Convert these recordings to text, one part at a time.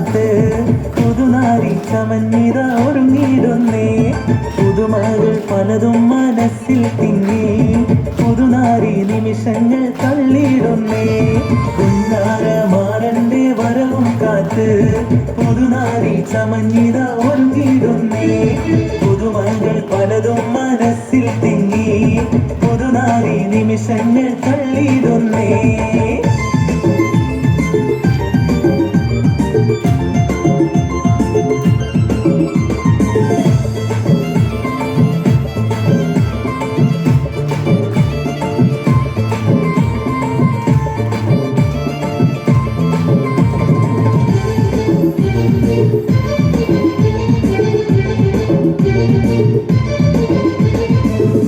കാത്ത് പുതുനാരി ചമഞ്ഞിത ഒരുങ്ങിയിടുന്നേ. പുതുമകൾ പലതും മനസ്സിൽ തിങ്ങി പുതുനാരി നിമിഷങ്ങൾ തള്ളിയിടുന്നേ. കുഞ്ഞാരമാരന്റെ വരവും കാത്ത് പുതുനാരി ചമഞ്ഞിത ഒരുങ്ങിയിടുന്നേ. പുതുമകൾ പലതും മനസ്സിൽ തിങ്ങി പുതുനാരി നിമിഷങ്ങൾ തള്ളിയിടുന്നേ.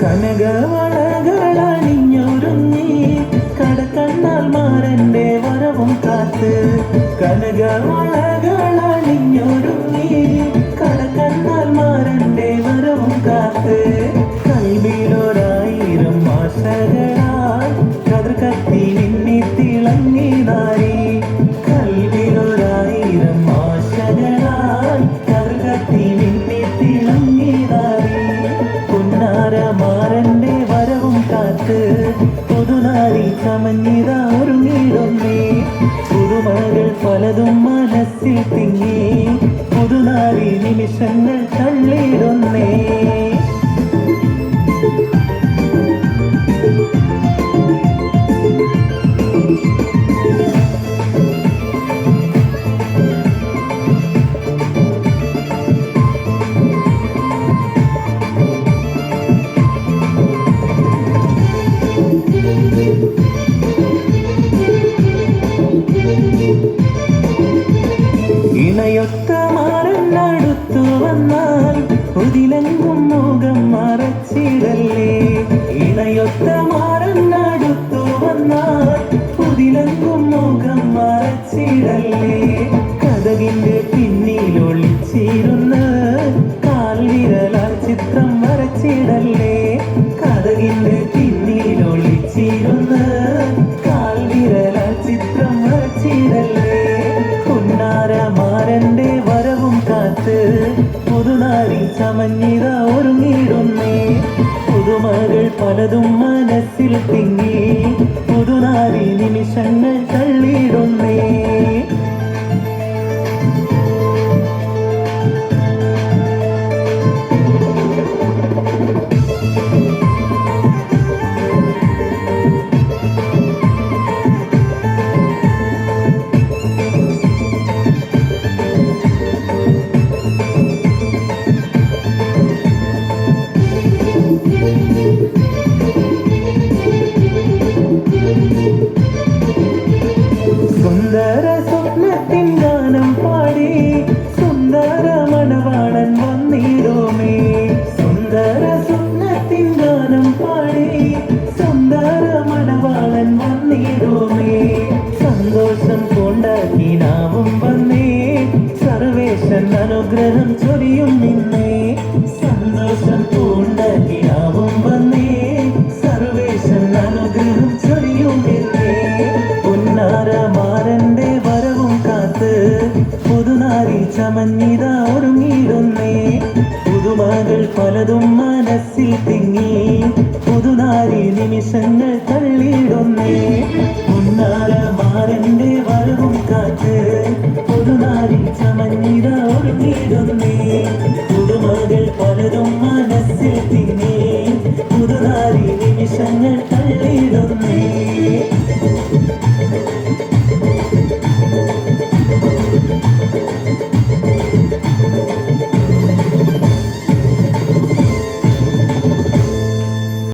കനകവളകളണിഞ്ഞൊരുങ്ങി കടക്കണ്ണാൽ മാരന്റെ വരവും കാത്ത്. കനകവളകളണിഞ്ഞൊരുങ്ങി കടക്കണ്ണാൽ മാരന്റെ വരവും കാത്ത്. കൽവിലൊരായിരം ആശകളാൽ കതിർ കത്തി നിന്നി തിളങ്ങി നാരി. കൽവിലൊരായിരം ആശകളാൽ കതിർ കത്തി നിന്നി തിളങ്ങി നാരി. പുന്നാരമാരന്റെ വരവും കാത്ത് പുതുനാരി ചമഞ്ഞിത ഒരുങ്ങിയിടുന്നേ. പുതുമകൾ പലതും മനസ്സിൽ തിങ്ങി പുതുനാരി നിമിഷങ്ങൾ തള്ളിയിടുന്നേ. ഇണയൊത്ത മാറന്നടുത്തു വന്നാൽ പുതിലെങ്കും മുഖം മറച്ചിടല്ലേ. ഇണയൊത്ത മാറന്നടുത്തു വന്നാൽ പുതിലെങ്കും മുഖം മറച്ചിടല്ലേ. കഥകിന്റെ പിന്നിൽ ഒളിച്ചിരുന്ന കാൽവിരലാൽ ചിത്രം വരച്ചിടല്ലേ. കഥകിന്റെ പിന്നിൽ ഒളിച്ചിരുന്ന കാൽവിരലാൽ ചിത്രം വരച്ചിടല്ലേ. പുന്നാരമാരന്റെ വരവും കാത്ത് പുതുനാരി ചമഞ്ഞിത ഒരുങ്ങിയിടുന്നേ. പുതുമകൾ പലതും മനസ്സിൽ തിങ്ങി പുതുനാരി നിമിഷങ്ങൾ തള്ളിയിടുന്നേ. സുന്ദര സ്വപ്നത്തിൻ ഗാനം പാടി സുന്ദര മണവാളൻ വന്നിടുമേ. സുന്ദര സ്വപ്നത്തിൻ ഗാനം പാടി സുന്ദര മണവാളൻ വന്നിടുമേ. സന്തോഷം കൊണ്ടാക്കിനാവും വന്നേ സർവേശൻ അനുഗ്രഹം ചൊരിയും നിന്നേ. സന്തോഷം കൊണ്ടാക്കിനാവും വന്നേ സർവേശൻ അനുഗ്രഹം ചൊരിയും നിന്നേ. പുന്നാരമാരന്റെ വരവും കാത്ത് പുതുനാരി ചമഞ്ഞിത ഒരുങ്ങിയിടുന്നേ. പുതുമകൾ പലതും മനസ്സിൽ തിങ്ങി പുതുനാരി നിമിഷങ്ങൾ തള്ളിയിടുന്നേ. പുന്നാരമാരന്റെ വരവും കാത്ത് പുതുനാരി ചമഞ്ഞിത ഒരുങ്ങിയിടുന്നേ. പുതുമകൾ പലതും